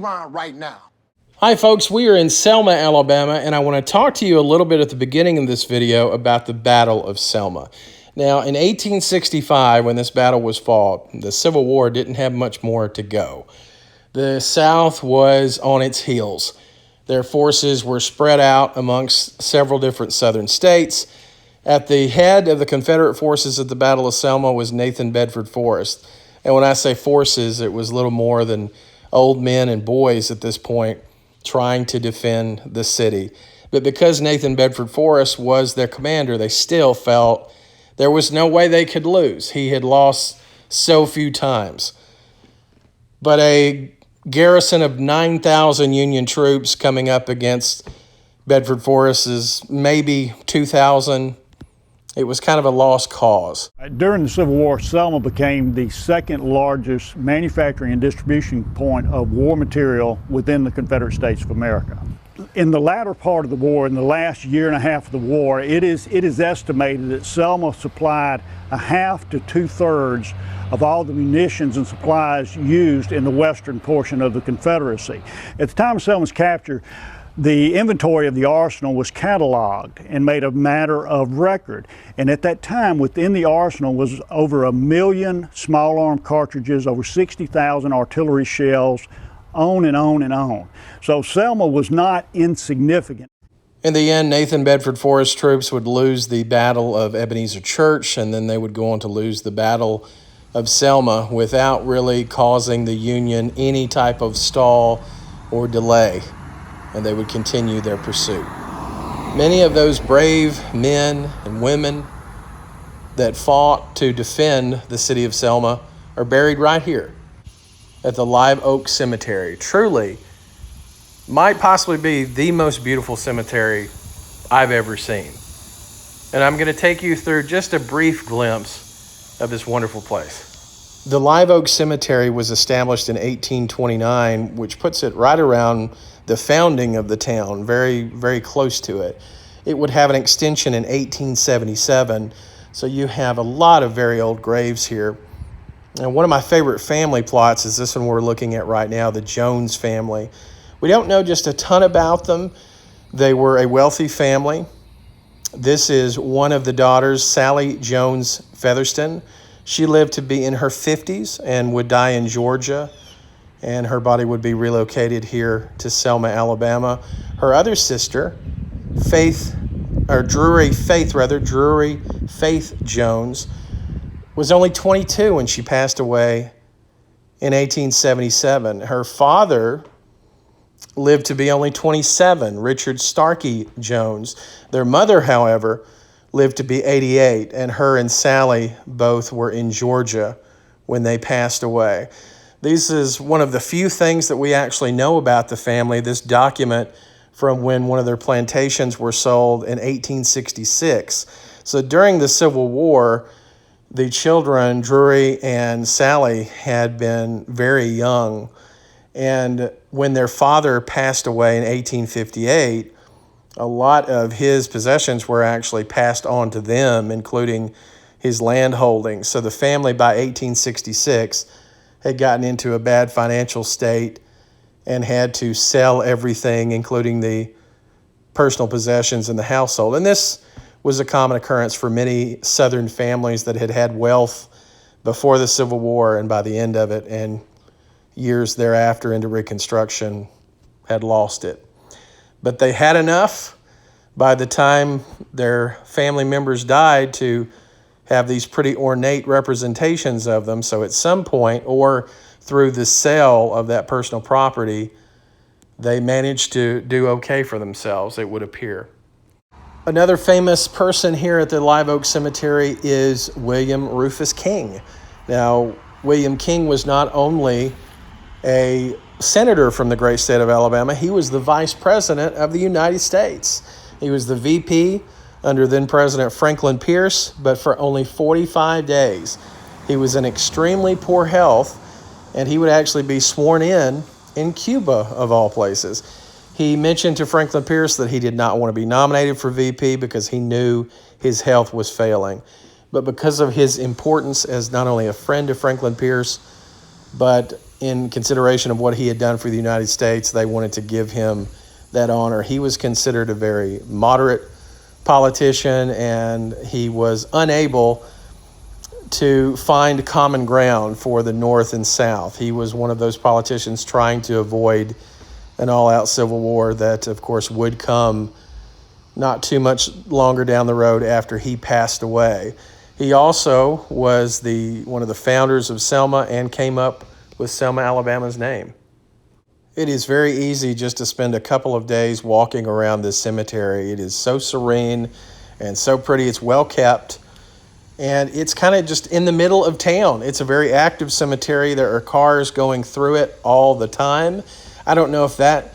rewind right now. Hi folks, we are in Selma, Alabama, and I want to talk to you a little bit at the beginning of this video about the Battle of Selma. Now, in 1865, when this battle was fought, the Civil War didn't have much more to go. The South was on its heels. Their forces were spread out amongst several different southern states. At the head of the Confederate forces at the Battle of Selma was Nathan Bedford Forrest. And when I say forces, it was little more than old men and boys at this point trying to defend the city. But because Nathan Bedford Forrest was their commander, they still felt there was no way they could lose. He had lost so few times. But a garrison of 9,000 Union troops coming up against Bedford Forrest's maybe 2,000, it was kind of a lost cause. During the Civil War, Selma became the second largest manufacturing and distribution point of war material within the Confederate States of America. In the latter part of the war, in the last year and a half of the war, it is estimated that Selma supplied a half to two-thirds of all the munitions and supplies used in the western portion of the Confederacy. At the time of Selma's capture, the inventory of the arsenal was cataloged and made a matter of record. And at that time, within the arsenal was over 1 million small arm cartridges, over 60,000 artillery shells, on and on and on. So Selma was not insignificant. In the end, Nathan Bedford Forrest troops would lose the Battle of Ebenezer Church, and then they would go on to lose the Battle of Selma without really causing the Union any type of stall or delay, and they would continue their pursuit. Many of those brave men and women that fought to defend the city of Selma are buried right here at the Live Oak Cemetery. Truly, might possibly be the most beautiful cemetery I've ever seen. And I'm going to take you through just a brief glimpse of this wonderful place. The Live Oak Cemetery was established in 1829, which puts it right around the founding of the town, very, very close to it. It would have an extension in 1877, so you have a lot of very old graves here. And one of my favorite family plots is this one we're looking at right now, the Jones family. We don't know just a ton about them. They were a wealthy family. This is one of the daughters, Sally Jones Featherston. She lived to be in her 50s and would die in Georgia, and her body would be relocated here to Selma, Alabama. Her other sister, Drury Faith Jones, was only 22 when she passed away in 1877. Her father lived to be only 27, Richard Starkey Jones. Their mother, however, lived to be 88, and her and Sally both were in Georgia when they passed away. This is one of the few things that we actually know about the family, this document from when one of their plantations were sold in 1866. So during the Civil War, the children, Drury and Sally, had been very young. And when their father passed away in 1858, a lot of his possessions were actually passed on to them, including his land holdings. So the family by 1866 had gotten into a bad financial state and had to sell everything, including the personal possessions in the household. And this was a common occurrence for many Southern families that had had wealth before the Civil War, and by the end of it and years thereafter into Reconstruction had lost it. But they had enough by the time their family members died to have these pretty ornate representations of them. So at some point, or through the sale of that personal property, they managed to do okay for themselves, it would appear. Another famous person here at the Live Oak Cemetery is William Rufus King. Now, William King was not only a senator from the great state of Alabama, he was the vice president of the United States. He was the VP under then President Franklin Pierce, but for only 45 days. He was in extremely poor health, and he would actually be sworn in Cuba, of all places. He mentioned to Franklin Pierce that he did not want to be nominated for VP because he knew his health was failing. But because of his importance as not only a friend to Franklin Pierce, but in consideration of what he had done for the United States, they wanted to give him that honor. He was considered a very moderate politician, and he was unable to find common ground for the North and South. He was one of those politicians trying to avoid an all-out civil war that, of course, would come not too much longer down the road after he passed away. He also was one of the founders of Selma and came up with Selma, Alabama's name. It is very easy just to spend a couple of days walking around this cemetery. It is so serene and so pretty. It's well kept, and it's kind of just in the middle of town. It's a very active cemetery. There are cars going through it all the time. I don't know if that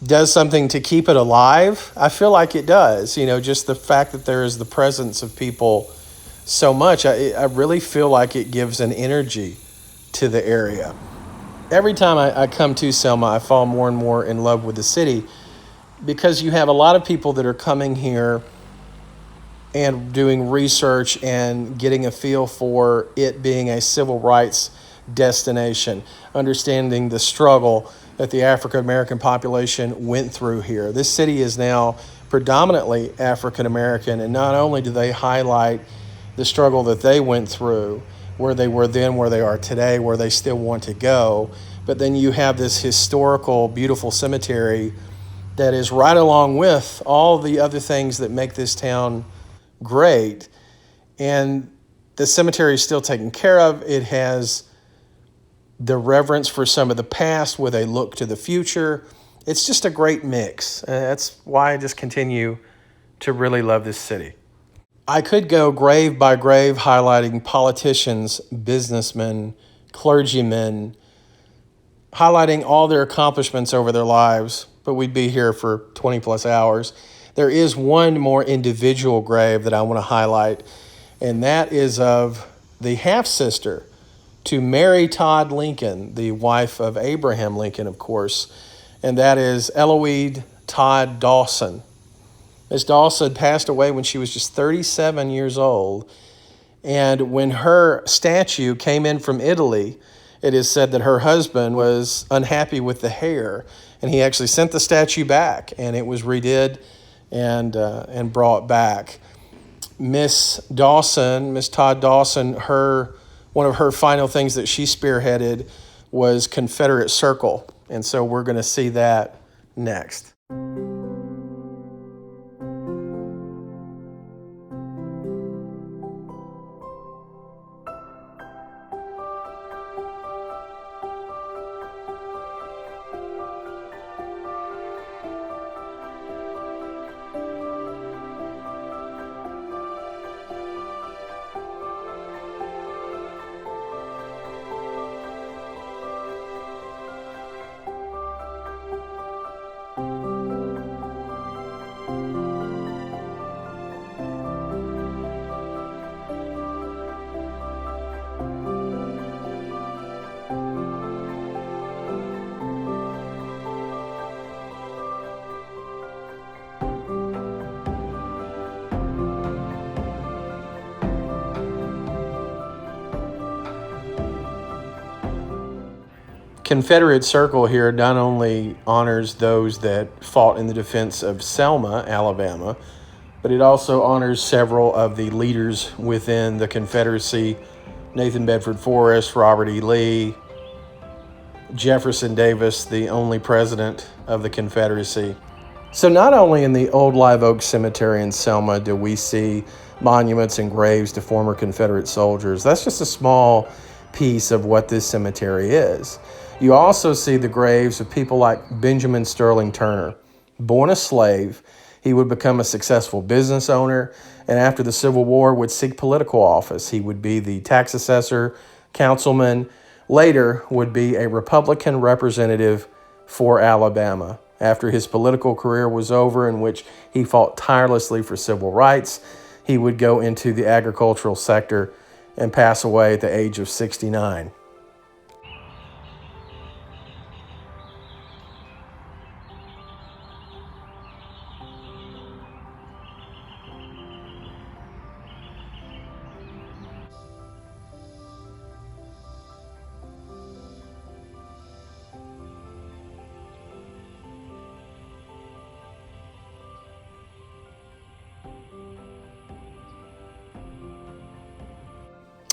does something to keep it alive. I feel like it does. Just the fact that there is the presence of people so much, I really feel like it gives an energy to the area. Every time I come to Selma, I fall more and more in love with the city, because you have a lot of people that are coming here and doing research and getting a feel for it being a civil rights destination, understanding the struggle that the African American population went through here. This city is now predominantly African American, and not only do they highlight the struggle that they went through, where they were then, where they are today, where they still want to go, but then you have this historical, beautiful cemetery that is right along with all the other things that make this town great. And the cemetery is still taken care of. It has the reverence for some of the past with a look to the future. It's just a great mix. That's why I just continue to really love this city. I could go grave by grave highlighting politicians, businessmen, clergymen, highlighting all their accomplishments over their lives, but we'd be here for 20 plus hours. There is one more individual grave that I want to highlight, and that is of the half-sister to Mary Todd Lincoln, the wife of Abraham Lincoln, of course, and that is Eloise Todd Dawson. Miss Dawson passed away when she was just 37 years old, and when her statue came in from Italy, it is said that her husband was unhappy with the hair, and he actually sent the statue back, and it was redid and brought back. Miss Todd Dawson, one of her final things that she spearheaded was Confederate Circle, and so we're going to see that next. Confederate Circle here not only honors those that fought in the defense of Selma, Alabama, but it also honors several of the leaders within the Confederacy: Nathan Bedford Forrest, Robert E. Lee, Jefferson Davis, the only president of the Confederacy. So not only in the old Live Oak Cemetery in Selma do we see monuments and graves to former Confederate soldiers. That's just a small piece of what this cemetery is. You also see the graves of people like Benjamin Sterling Turner. Born a slave, he would become a successful business owner, and after the Civil War would seek political office. He would be the tax assessor, councilman, later would be a Republican representative for Alabama. After his political career was over, in which he fought tirelessly for civil rights, he would go into the agricultural sector and pass away at the age of 69.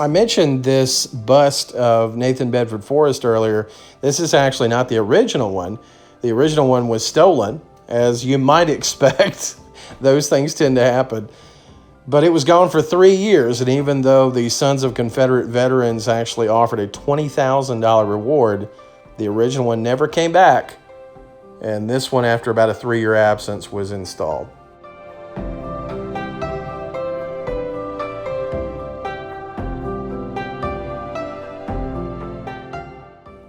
I mentioned this bust of Nathan Bedford Forrest earlier. This is actually not the original one. The original one was stolen, as you might expect. Those things tend to happen. But it was gone for 3 years, and even though the Sons of Confederate Veterans actually offered a $20,000 reward, the original one never came back, and this one, after about a 3-year absence, was installed.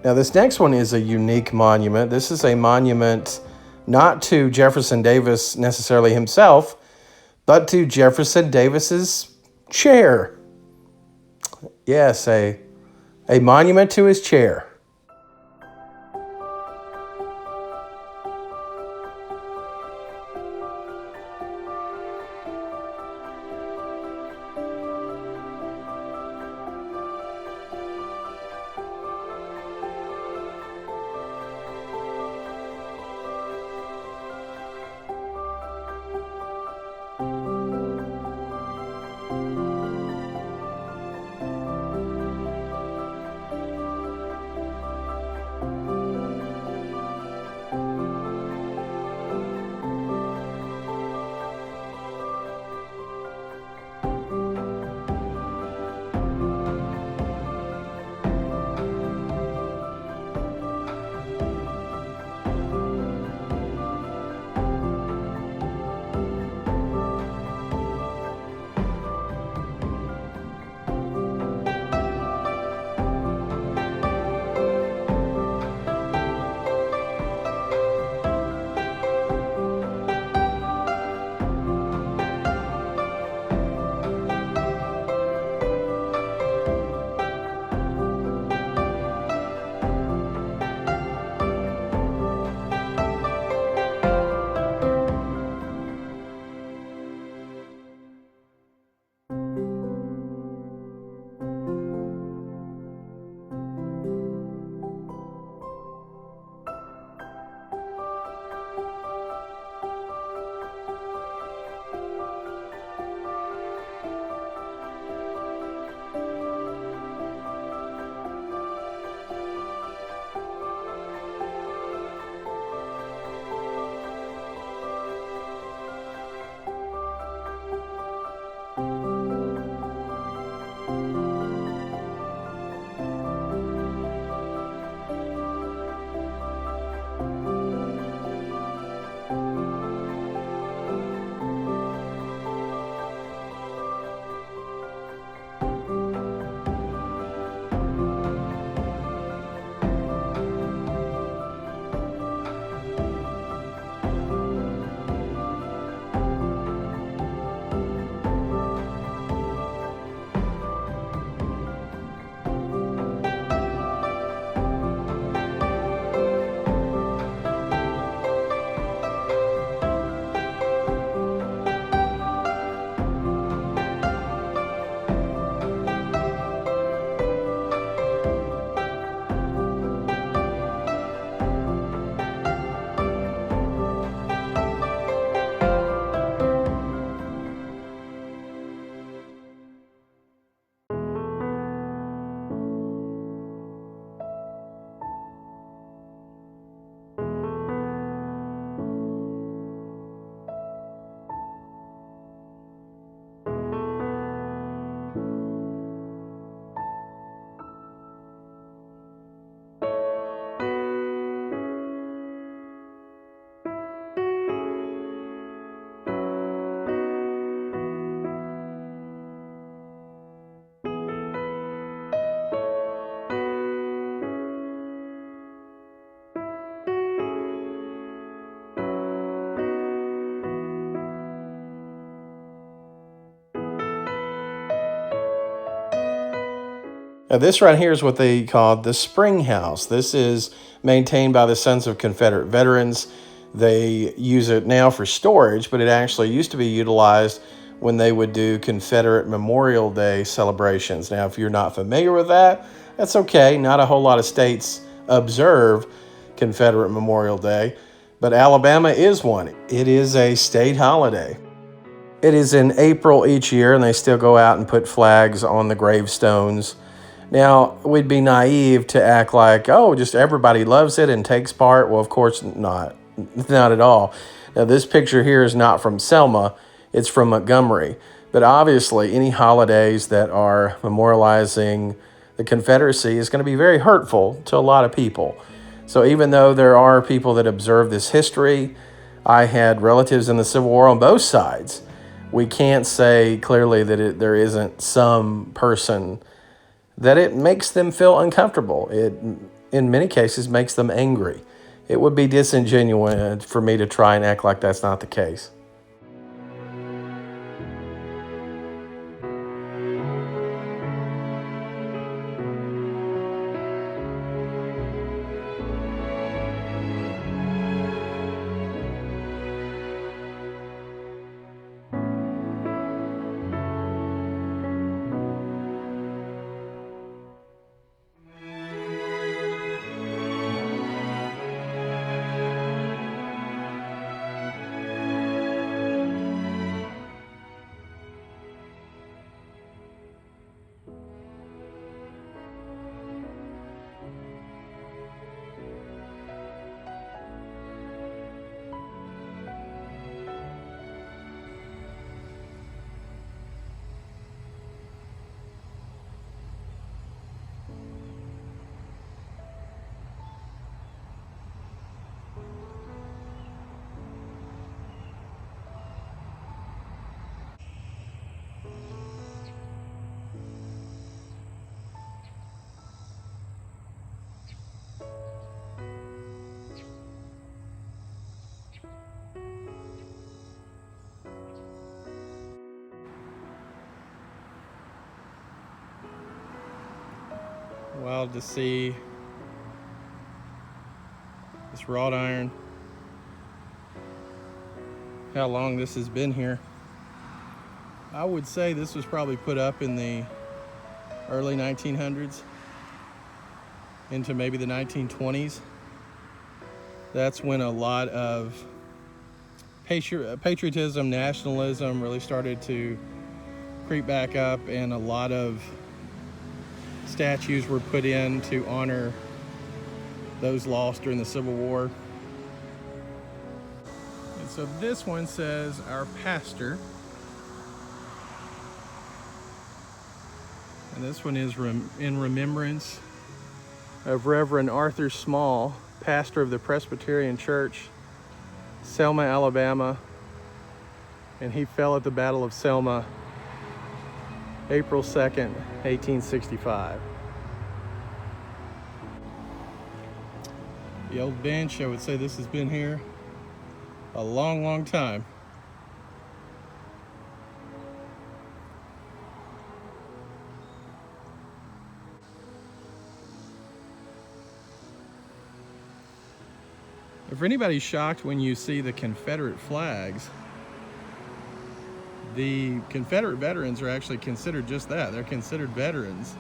Now, this next one is a unique monument. This is a monument not to Jefferson Davis necessarily himself, but to Jefferson Davis's chair. Yes, a monument to his chair. Now, this right here is what they call the Spring House. This is maintained by the Sons of Confederate Veterans. They use it now for storage, but it actually used to be utilized when they would do Confederate Memorial Day celebrations. Now, if you're not familiar with that, that's okay. Not a whole lot of states observe Confederate Memorial Day, but Alabama is one. It is a state holiday. It is in April each year, and they still go out and put flags on the gravestones. Now, we'd be naive to act like, oh, just everybody loves it and takes part. Well, of course not. Not at all. Now, this picture here is not from Selma. It's from Montgomery. But obviously, any holidays that are memorializing the Confederacy is going to be very hurtful to a lot of people. So even though there are people that observe this history, I had relatives in the Civil War on both sides. We can't say clearly that there isn't some person that it makes them feel uncomfortable. It, in many cases, makes them angry. It would be disingenuous for me to try and act like that's not the case. Wild to see this wrought iron, how long this has been here. I would say this was probably put up in the early 1900s into maybe the 1920s. That's when a lot of patriotism, nationalism really started to creep back up, and a lot of statues were put in to honor those lost during the Civil War. And so this one says, "Our pastor." And this one is in remembrance of Reverend Arthur Small, pastor of the Presbyterian Church, Selma, Alabama. And he fell at the Battle of Selma, April 2nd, 1865. The old bench, I would say this has been here a long, long time. If anybody's shocked when you see the Confederate flags, the Confederate veterans are actually considered just that. They're considered veterans.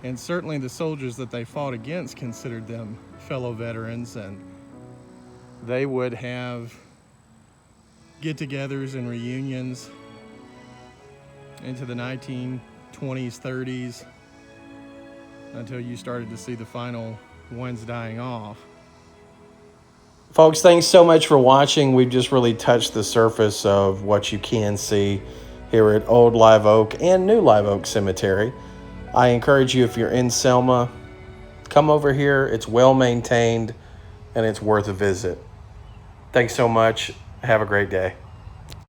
And certainly the soldiers that they fought against considered them fellow veterans, and they would have get-togethers and reunions into the 1920s, 30s, until you started to see the final ones dying off. Folks, thanks so much for watching. We've just really touched the surface of what you can see here at Old Live Oak and New Live Oak Cemetery. I encourage you, if you're in Selma, come over here. It's well maintained and it's worth a visit. Thanks so much. Have a great day.